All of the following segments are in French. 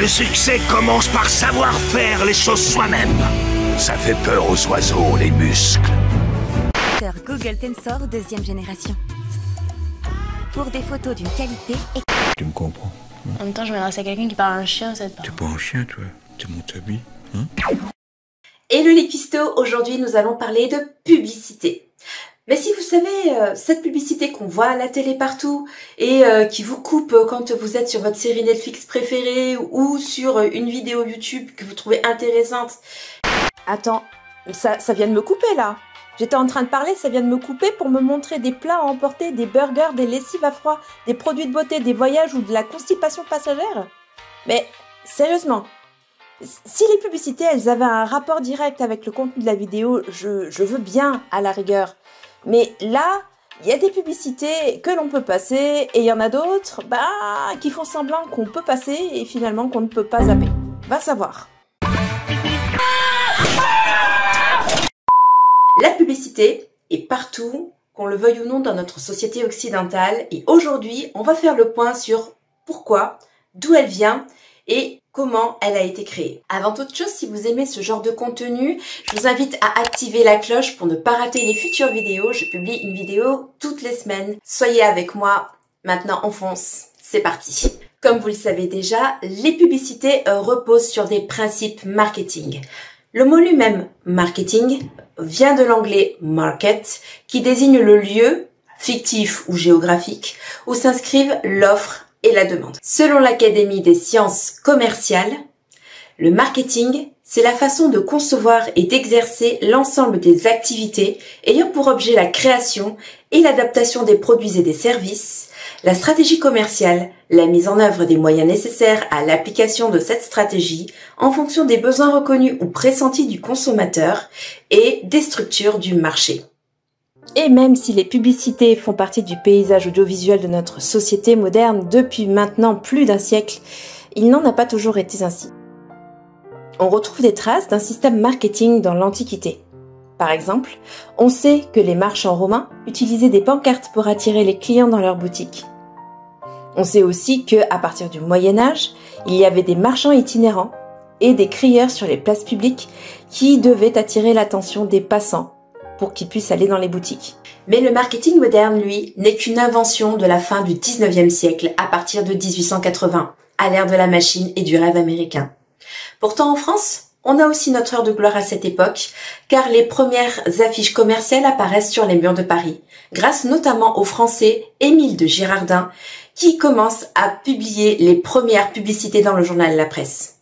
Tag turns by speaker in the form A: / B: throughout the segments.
A: Le succès commence par savoir faire les choses soi-même. Ça fait peur aux oiseaux, les muscles.
B: Google Tensor 2e génération. Pour des photos d'une qualité...
C: Tu me comprends?
D: En même temps, je m'adresse à quelqu'un qui parle un chien, ça te parle.
C: T'es pas un chien, toi. T'es mon tabi, hein?
E: Hello les cuistots, aujourd'hui nous allons parler de publicité. Mais si vous savez, cette publicité qu'on voit à la télé partout et qui vous coupe quand vous êtes sur votre série Netflix préférée ou sur une vidéo YouTube que vous trouvez intéressante.
F: Attends, ça vient de me couper là. J'étais en train de parler, ça vient de me couper pour me montrer des plats à emporter, des burgers, des lessives à froid, des produits de beauté, des voyages ou de la constipation passagère. Mais sérieusement, si les publicités elles avaient un rapport direct avec le contenu de la vidéo, je veux bien à la rigueur. Mais là, il y a des publicités que l'on peut passer et il y en a d'autres qui font semblant qu'on peut passer et finalement qu'on ne peut pas zapper. Va savoir.
E: La publicité est partout, qu'on le veuille ou non, dans notre société occidentale. Et aujourd'hui, on va faire le point sur pourquoi, d'où elle vient et comment elle a été créée. Avant toute chose, si vous aimez ce genre de contenu, je vous invite à activer la cloche pour ne pas rater les futures vidéos. Je publie une vidéo toutes les semaines. Soyez avec moi. Maintenant, on fonce. C'est parti. Comme vous le savez déjà, les publicités reposent sur des principes marketing. Le mot lui-même, marketing, vient de l'anglais market, qui désigne le lieu, fictif ou géographique, où s'inscrivent l'offre et la demande. Selon l'Académie des sciences commerciales, le marketing, c'est la façon de concevoir et d'exercer l'ensemble des activités ayant pour objet la création et l'adaptation des produits et des services, la stratégie commerciale, la mise en œuvre des moyens nécessaires à l'application de cette stratégie en fonction des besoins reconnus ou pressentis du consommateur et des structures du marché.
F: Et même si les publicités font partie du paysage audiovisuel de notre société moderne depuis maintenant plus d'un siècle, il n'en a pas toujours été ainsi. On retrouve des traces d'un système marketing dans l'Antiquité. Par exemple, on sait que les marchands romains utilisaient des pancartes pour attirer les clients dans leurs boutiques. On sait aussi que, à partir du Moyen-Âge, il y avait des marchands itinérants et des crieurs sur les places publiques qui devaient attirer l'attention des passants pour qu'ils puissent aller dans les boutiques.
E: Mais le marketing moderne, lui, n'est qu'une invention de la fin du 19e siècle à partir de 1880, à l'ère de la machine et du rêve américain. Pourtant, en France, on a aussi notre heure de gloire à cette époque, car les premières affiches commerciales apparaissent sur les murs de Paris, grâce notamment au Français Émile de Girardin, qui commence à publier les premières publicités dans le journal La Presse.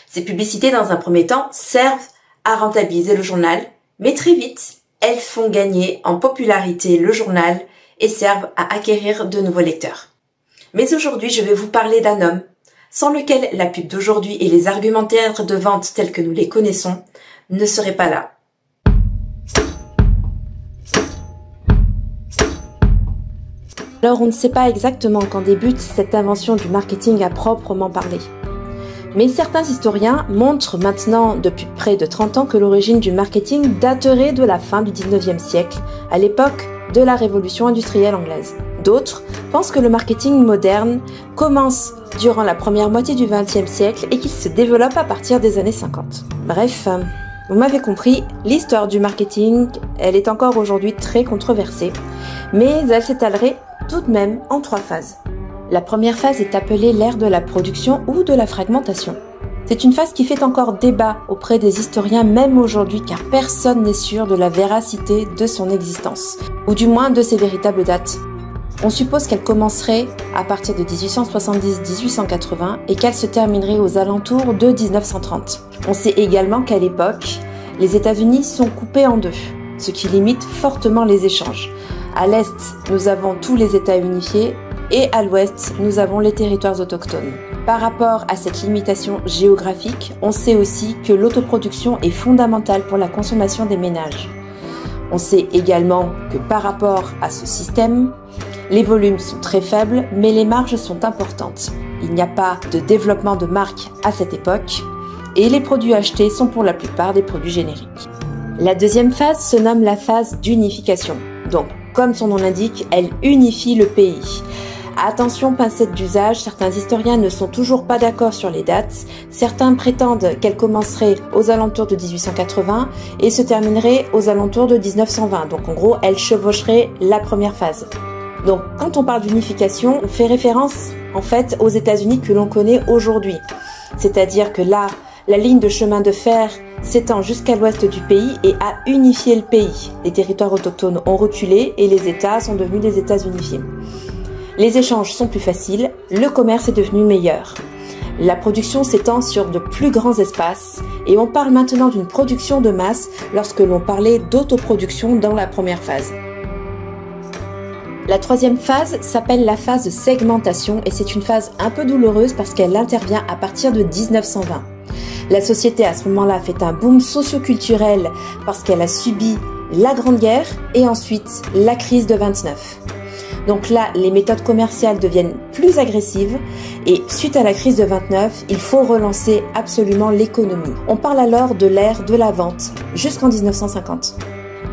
E: Ces publicités, dans un premier temps, servent à rentabiliser le journal, mais très vite, elles font gagner en popularité le journal et servent à acquérir de nouveaux lecteurs. Mais aujourd'hui, je vais vous parler d'un homme sans lequel la pub d'aujourd'hui et les argumentaires de vente tels que nous les connaissons ne seraient pas là.
F: Alors on ne sait pas exactement quand débute cette invention du marketing à proprement parler. Mais certains historiens montrent maintenant depuis près de 30 ans que l'origine du marketing daterait de la fin du 19e siècle, à l'époque de la révolution industrielle anglaise. D'autres pensent que le marketing moderne commence durant la première moitié du XXe siècle et qu'il se développe à partir des années 50. Bref, vous m'avez compris, l'histoire du marketing, elle est encore aujourd'hui très controversée, mais elle s'étalerait tout de même en 3 phases. La première phase est appelée l'ère de la production ou de la fragmentation. C'est une phase qui fait encore débat auprès des historiens même aujourd'hui car personne n'est sûr de la véracité de son existence, ou du moins de ses véritables dates. On suppose qu'elle commencerait à partir de 1870-1880 et qu'elle se terminerait aux alentours de 1930. On sait également qu'à l'époque, les États-Unis sont coupés en deux, ce qui limite fortement les échanges. À l'est, nous avons tous les États unifiés et à l'ouest, nous avons les territoires autochtones. Par rapport à cette limitation géographique, on sait aussi que l'autoproduction est fondamentale pour la consommation des ménages. On sait également que par rapport à ce système, les volumes sont très faibles, mais les marges sont importantes. Il n'y a pas de développement de marque à cette époque et les produits achetés sont pour la plupart des produits génériques. La deuxième phase se nomme la phase d'unification. Donc, comme son nom l'indique, elle unifie le pays. Attention, pincette d'usage, certains historiens ne sont toujours pas d'accord sur les dates. Certains prétendent qu'elle commencerait aux alentours de 1880 et se terminerait aux alentours de 1920. Donc en gros, elle chevaucherait la première phase. Donc quand on parle d'unification, on fait référence en fait aux États-Unis que l'on connaît aujourd'hui. C'est-à-dire que là, la ligne de chemin de fer s'étend jusqu'à l'ouest du pays et a unifié le pays. Les territoires autochtones ont reculé et les États sont devenus des États unifiés. Les échanges sont plus faciles, le commerce est devenu meilleur. La production s'étend sur de plus grands espaces et on parle maintenant d'une production de masse lorsque l'on parlait d'autoproduction dans la première phase. La troisième phase s'appelle la phase de segmentation et c'est une phase un peu douloureuse parce qu'elle intervient à partir de 1920. La société à ce moment-là fait un boom socio-culturel parce qu'elle a subi la Grande Guerre et ensuite la crise de 29. Donc là, les méthodes commerciales deviennent plus agressives et suite à la crise de 29, il faut relancer absolument l'économie. On parle alors de l'ère de la vente jusqu'en 1950.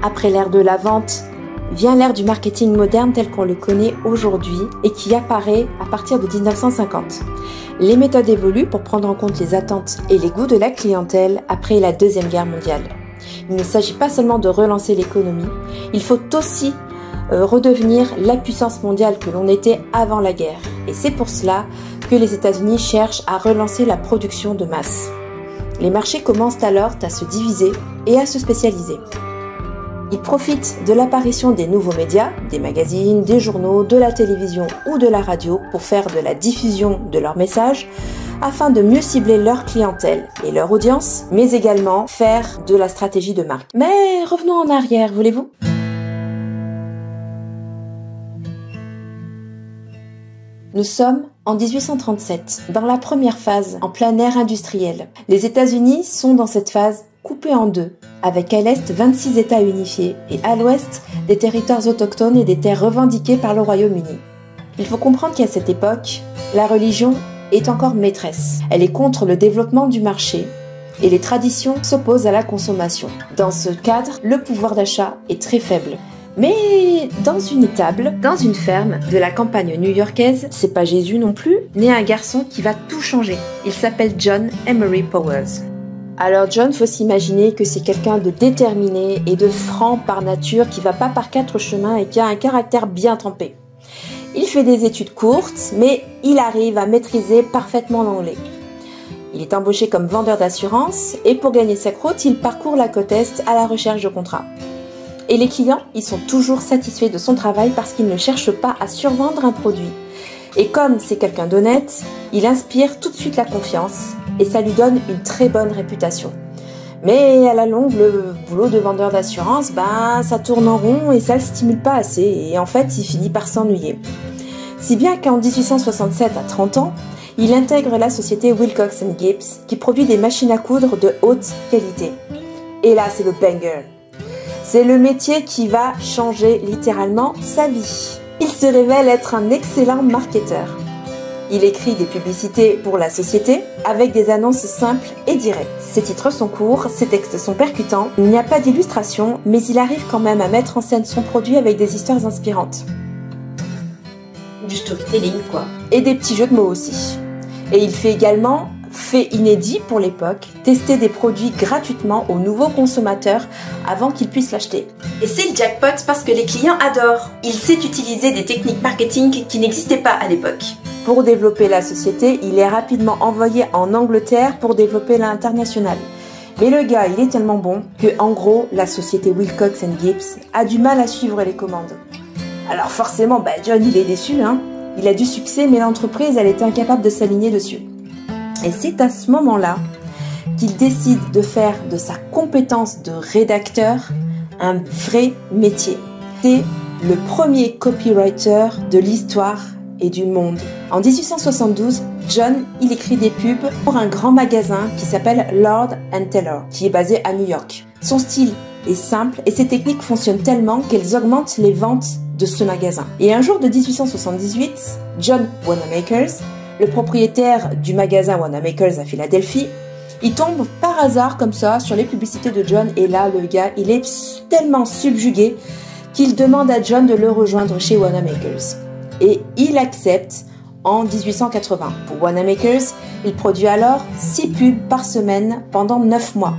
F: Après l'ère de la vente, vient l'ère du marketing moderne tel qu'on le connaît aujourd'hui et qui apparaît à partir de 1950. Les méthodes évoluent pour prendre en compte les attentes et les goûts de la clientèle après la Deuxième Guerre mondiale. Il ne s'agit pas seulement de relancer l'économie, il faut aussi redevenir la puissance mondiale que l'on était avant la guerre. Et c'est pour cela que les États-Unis cherchent à relancer la production de masse. Les marchés commencent alors à se diviser et à se spécialiser. Ils profitent de l'apparition des nouveaux médias, des magazines, des journaux, de la télévision ou de la radio pour faire de la diffusion de leurs messages afin de mieux cibler leur clientèle et leur audience, mais également faire de la stratégie de marque. Mais revenons en arrière, voulez-vous ? Nous sommes en 1837, dans la première phase, en pleine ère industrielle. Les États-Unis sont dans cette phase coupés en deux, avec à l'est 26 États unifiés et à l'ouest des territoires autochtones et des terres revendiquées par le Royaume-Uni. Il faut comprendre qu'à cette époque, la religion est encore maîtresse. Elle est contre le développement du marché et les traditions s'opposent à la consommation. Dans ce cadre, le pouvoir d'achat est très faible. Mais dans une étable, dans une ferme de la campagne new-yorkaise, c'est pas Jésus non plus, naît un garçon qui va tout changer. Il s'appelle John Emery Powers. Alors John, faut s'imaginer que c'est quelqu'un de déterminé et de franc par nature qui va pas par quatre chemins et qui a un caractère bien trempé. Il fait des études courtes, mais il arrive à maîtriser parfaitement l'anglais. Il est embauché comme vendeur d'assurance et pour gagner sa croûte, il parcourt la côte Est à la recherche de contrats. Et les clients, ils sont toujours satisfaits de son travail parce qu'il ne cherche pas à survendre un produit. Et comme c'est quelqu'un d'honnête, il inspire tout de suite la confiance et ça lui donne une très bonne réputation. Mais à la longue, le boulot de vendeur d'assurance, ça tourne en rond et ça le stimule pas assez et en fait, il finit par s'ennuyer. Si bien qu'en 1867, à 30 ans, il intègre la société Wilcox & Gibbs qui produit des machines à coudre de haute qualité. Et là, c'est le banger. C'est le métier qui va changer littéralement sa vie. Il se révèle être un excellent marketeur. Il écrit des publicités pour la société avec des annonces simples et directes. Ses titres sont courts, ses textes sont percutants, il n'y a pas d'illustration, mais il arrive quand même à mettre en scène son produit avec des histoires inspirantes.
E: Du storytelling, quoi.
F: Et des petits jeux de mots aussi. Et il fait également, fait inédit pour l'époque, tester des produits gratuitement aux nouveaux consommateurs avant qu'ils puissent l'acheter.
E: Et c'est le jackpot parce que les clients adorent. Il sait utiliser des techniques marketing qui n'existaient pas à l'époque.
F: Pour développer la société, il est rapidement envoyé en Angleterre pour développer l'international. Mais le gars, il est tellement bon que, en gros, la société Wilcox & Gibbs a du mal à suivre les commandes. Alors forcément, John, il est déçu, hein. Il a du succès, mais l'entreprise, elle était incapable de s'aligner dessus. Et c'est à ce moment-là qu'il décide de faire de sa compétence de rédacteur un vrai métier. C'est le premier copywriter de l'histoire et du monde. En 1872, John, il écrit des pubs pour un grand magasin qui s'appelle Lord & Taylor, qui est basé à New York. Son style est simple et ses techniques fonctionnent tellement qu'elles augmentent les ventes de ce magasin. Et un jour de 1878, John Wanamakers, le propriétaire du magasin Wanamakers à Philadelphie, il tombe par hasard comme ça sur les publicités de John et là, le gars, il est tellement subjugué qu'il demande à John de le rejoindre chez Wanamakers. et il accepte en 1880. Pour Wanamaker's, il produit alors 6 pubs par semaine pendant 9 mois.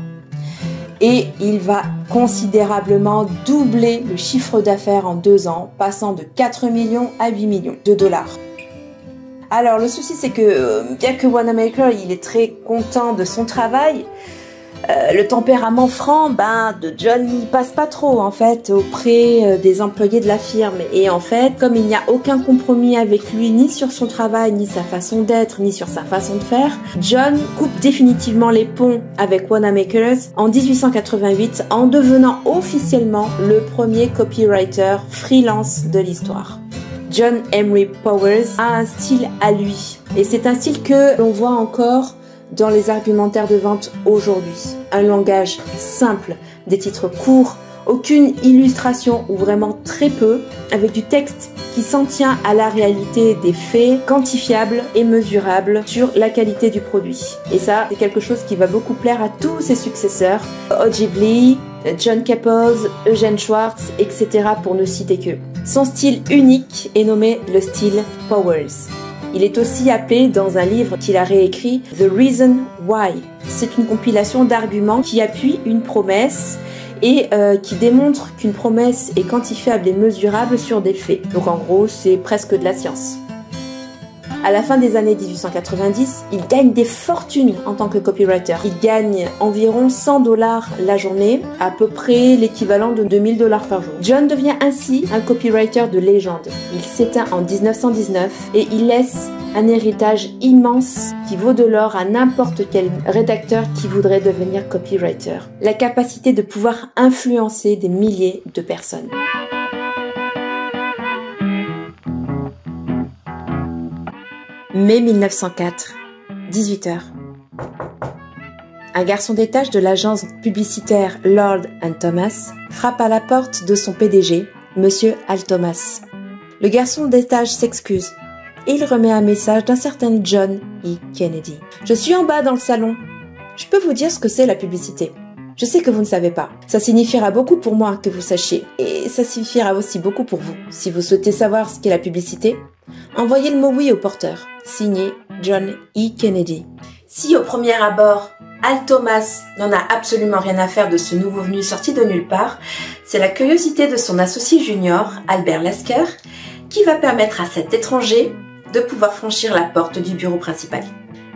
F: Et il va considérablement doubler le chiffre d'affaires en 2 ans, passant de 4 millions à 8 millions de dollars. Alors le souci c'est que bien que Wanamaker il est très content de son travail, le tempérament franc de John il passe pas trop en fait auprès des employés de la firme, et en fait comme il n'y a aucun compromis avec lui ni sur son travail, ni sa façon d'être, ni sur sa façon de faire, John coupe définitivement les ponts avec Wanamaker's en 1888 en devenant officiellement le premier copywriter freelance de l'histoire. John Emery Powers a un style à lui, et c'est un style que l'on voit encore dans les argumentaires de vente aujourd'hui. Un langage simple, des titres courts, aucune illustration ou vraiment très peu, avec du texte qui s'en tient à la réalité des faits quantifiables et mesurables sur la qualité du produit. Et ça, c'est quelque chose qui va beaucoup plaire à tous ses successeurs, Ogilvy, John Capos, Eugene Schwartz, etc. pour ne citer que. Son style unique est nommé le style Powers. Il est aussi appelé dans un livre qu'il a réécrit The Reason Why. C'est une compilation d'arguments qui appuient une promesse et qui démontre qu'une promesse est quantifiable et mesurable sur des faits. Donc en gros, c'est presque de la science. À la fin des années 1890, il gagne des fortunes en tant que copywriter. Il gagne environ $100 la journée, à peu près l'équivalent de $2000 par jour. John devient ainsi un copywriter de légende. Il s'éteint en 1919 et il laisse un héritage immense qui vaut de l'or à n'importe quel rédacteur qui voudrait devenir copywriter. La capacité de pouvoir influencer des milliers de personnes. Mai 1904, 18h. Un garçon d'étage de l'agence publicitaire Lord & Thomas frappe à la porte de son PDG, Monsieur Al Thomas. Le garçon d'étage s'excuse et il remet un message d'un certain John E. Kennedy. « Je suis en bas dans le salon. Je peux vous dire ce que c'est la publicité. Je sais que vous ne savez pas. Ça signifiera beaucoup pour moi que vous sachiez. Et ça signifiera aussi beaucoup pour vous. Si vous souhaitez savoir ce qu'est la publicité, envoyez le mot oui au porteur. Signé John E. Kennedy. »
E: Si au premier abord, Al Thomas n'en a absolument rien à faire de ce nouveau venu sorti de nulle part, c'est la curiosité de son associé junior, Albert Lasker, qui va permettre à cet étranger de pouvoir franchir la porte du bureau principal.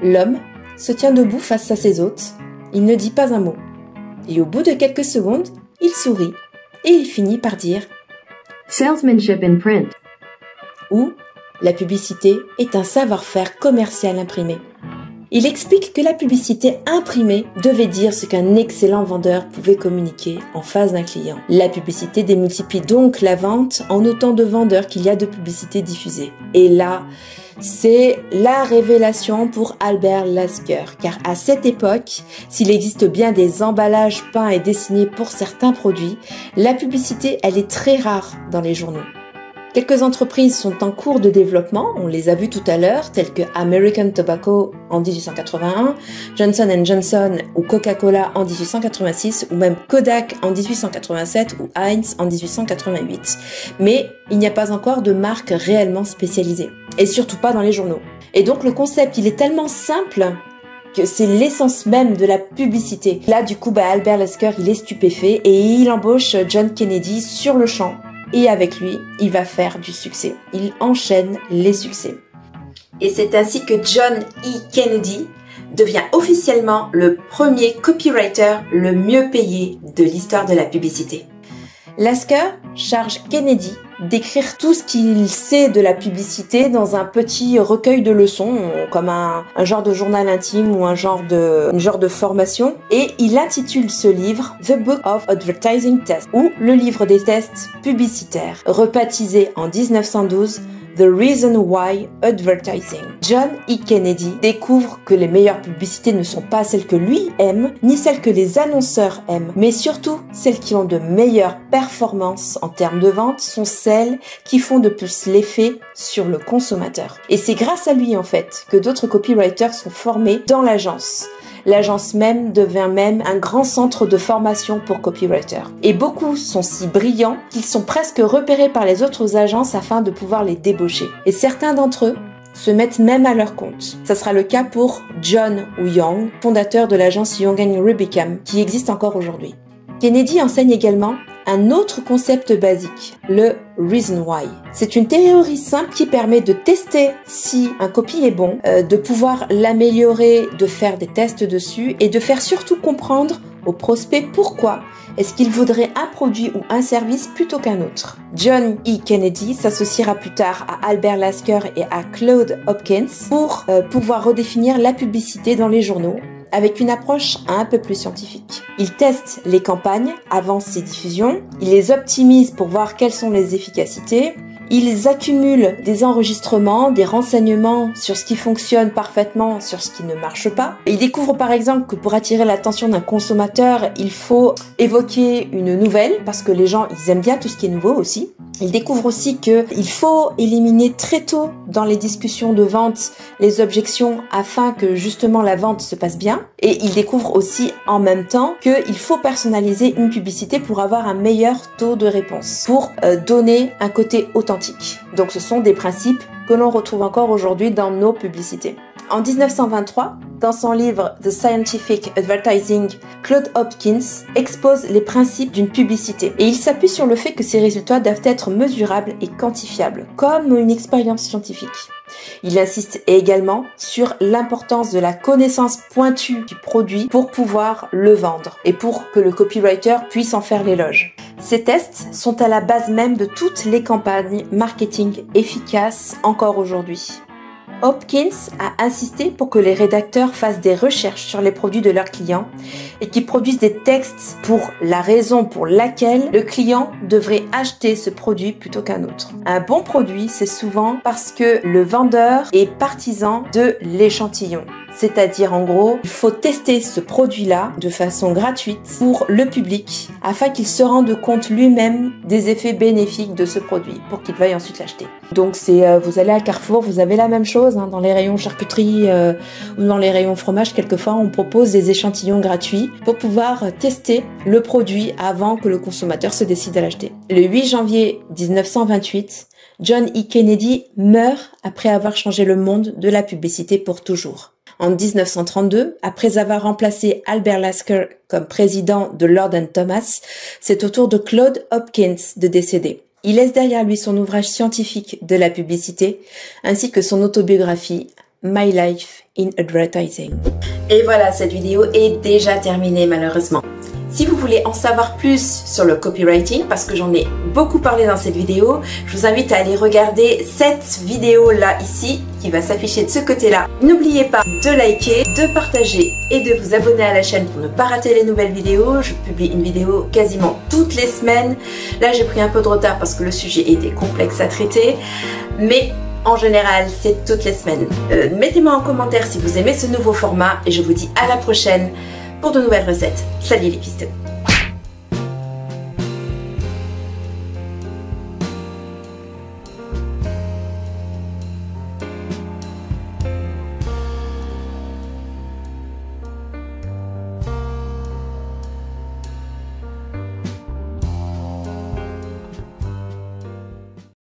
F: L'homme se tient debout face à ses hôtes. Il ne dit pas un mot. Et au bout de quelques secondes, il sourit et il finit par dire « Salesmanship in print » ou « La publicité est un savoir-faire commercial imprimé ». Il explique que la publicité imprimée devait dire ce qu'un excellent vendeur pouvait communiquer en face d'un client. La publicité démultiplie donc la vente en autant de vendeurs qu'il y a de publicité diffusée. Et là, c'est la révélation pour Albert Lasker, car à cette époque, s'il existe bien des emballages peints et dessinés pour certains produits, la publicité, elle est très rare dans les journaux. Quelques entreprises sont en cours de développement, on les a vues tout à l'heure, telles que American Tobacco en 1881, Johnson & Johnson ou Coca-Cola en 1886, ou même Kodak en 1887 ou Heinz en 1888. Mais il n'y a pas encore de marque réellement spécialisée, et surtout pas dans les journaux. Et donc le concept, il est tellement simple que c'est l'essence même de la publicité. Là, du coup, Albert Lasker, il est stupéfait et il embauche John Kennedy sur le champ. Et avec lui, il va faire du succès. Il enchaîne les succès.
E: Et c'est ainsi que John E. Kennedy devient officiellement le premier copywriter le mieux payé de l'histoire de la publicité.
F: Lasker charge Kennedy d'écrire tout ce qu'il sait de la publicité dans un petit recueil de leçons, comme un genre de journal intime ou un genre de formation. Et il intitule ce livre The Book of Advertising Tests, ou le livre des tests publicitaires, rebaptisé en 1912 The Reason Why Advertising. John E. Kennedy découvre que les meilleures publicités ne sont pas celles que lui aime, ni celles que les annonceurs aiment, mais surtout celles qui ont de meilleures performances en termes de vente sont celles qui font de plus l'effet sur le consommateur. Et c'est grâce à lui en fait que d'autres copywriters sont formés dans l'agence. l'agence même devient même un grand centre de formation pour copywriters. Et beaucoup sont si brillants qu'ils sont presque repérés par les autres agences afin de pouvoir les débaucher. Et certains d'entre eux se mettent même à leur compte. Ça sera le cas pour John Young, fondateur de l'agence Young & Rubicam, qui existe encore aujourd'hui. Kennedy enseigne également un autre concept basique, le Reason Why. C'est une théorie simple qui permet de tester si un copy est bon, de pouvoir l'améliorer, de faire des tests dessus et de faire surtout comprendre aux prospects pourquoi est-ce qu'il voudrait un produit ou un service plutôt qu'un autre. John E. Kennedy s'associera plus tard à Albert Lasker et à Claude Hopkins pour pouvoir redéfinir la publicité dans les journaux avec une approche un peu plus scientifique. Il teste les campagnes avant ces diffusions, il les optimise pour voir quelles sont les efficacités, ils accumulent des enregistrements, des renseignements sur ce qui fonctionne parfaitement, sur ce qui ne marche pas. Ils découvrent par exemple que pour attirer l'attention d'un consommateur, il faut évoquer une nouvelle parce que les gens, ils aiment bien tout ce qui est nouveau aussi. Ils découvrent aussi qu'il faut éliminer très tôt dans les discussions de vente les objections afin que justement la vente se passe bien. Et ils découvrent aussi en même temps qu'il faut personnaliser une publicité pour avoir un meilleur taux de réponse, pour donner un côté authentique. Donc ce sont des principes que l'on retrouve encore aujourd'hui dans nos publicités. En 1923, dans son livre The Scientific Advertising, Claude Hopkins expose les principes d'une publicité et il s'appuie sur le fait que ces résultats doivent être mesurables et quantifiables, comme une expérience scientifique. Il insiste également sur l'importance de la connaissance pointue du produit pour pouvoir le vendre et pour que le copywriter puisse en faire l'éloge. Ces tests sont à la base même de toutes les campagnes marketing efficaces encore aujourd'hui. Hopkins a insisté pour que les rédacteurs fassent des recherches sur les produits de leurs clients et qu'ils produisent des textes pour la raison pour laquelle le client devrait acheter ce produit plutôt qu'un autre. Un bon produit, c'est souvent parce que le vendeur est partisan de l'échantillon. C'est-à-dire, en gros, il faut tester ce produit-là de façon gratuite pour le public afin qu'il se rende compte lui-même des effets bénéfiques de ce produit pour qu'il veuille ensuite l'acheter. Donc, vous allez à Carrefour, vous avez la même chose dans les rayons charcuterie ou dans les rayons fromage. Quelquefois, on propose des échantillons gratuits pour pouvoir tester le produit avant que le consommateur se décide à l'acheter. Le 8 janvier 1928, John E. Kennedy meurt après avoir changé le monde de la publicité pour toujours. En 1932, après avoir remplacé Albert Lasker comme président de Lord & Thomas, c'est au tour de Claude Hopkins de décéder. Il laisse derrière lui son ouvrage scientifique de la publicité, ainsi que son autobiographie My Life in Advertising.
E: Et voilà, cette vidéo est déjà terminée malheureusement. Si vous voulez en savoir plus sur le copywriting, parce que j'en ai beaucoup parlé dans cette vidéo, je vous invite à aller regarder cette vidéo-là ici, qui va s'afficher de ce côté-là. N'oubliez pas de liker, de partager et de vous abonner à la chaîne pour ne pas rater les nouvelles vidéos. Je publie une vidéo quasiment toutes les semaines. Là, j'ai pris un peu de retard parce que le sujet était complexe à traiter, mais en général, c'est toutes les semaines. Mettez-moi en commentaire si vous aimez ce nouveau format et je vous dis à la prochaine pour de nouvelles recettes. Salut les pistons!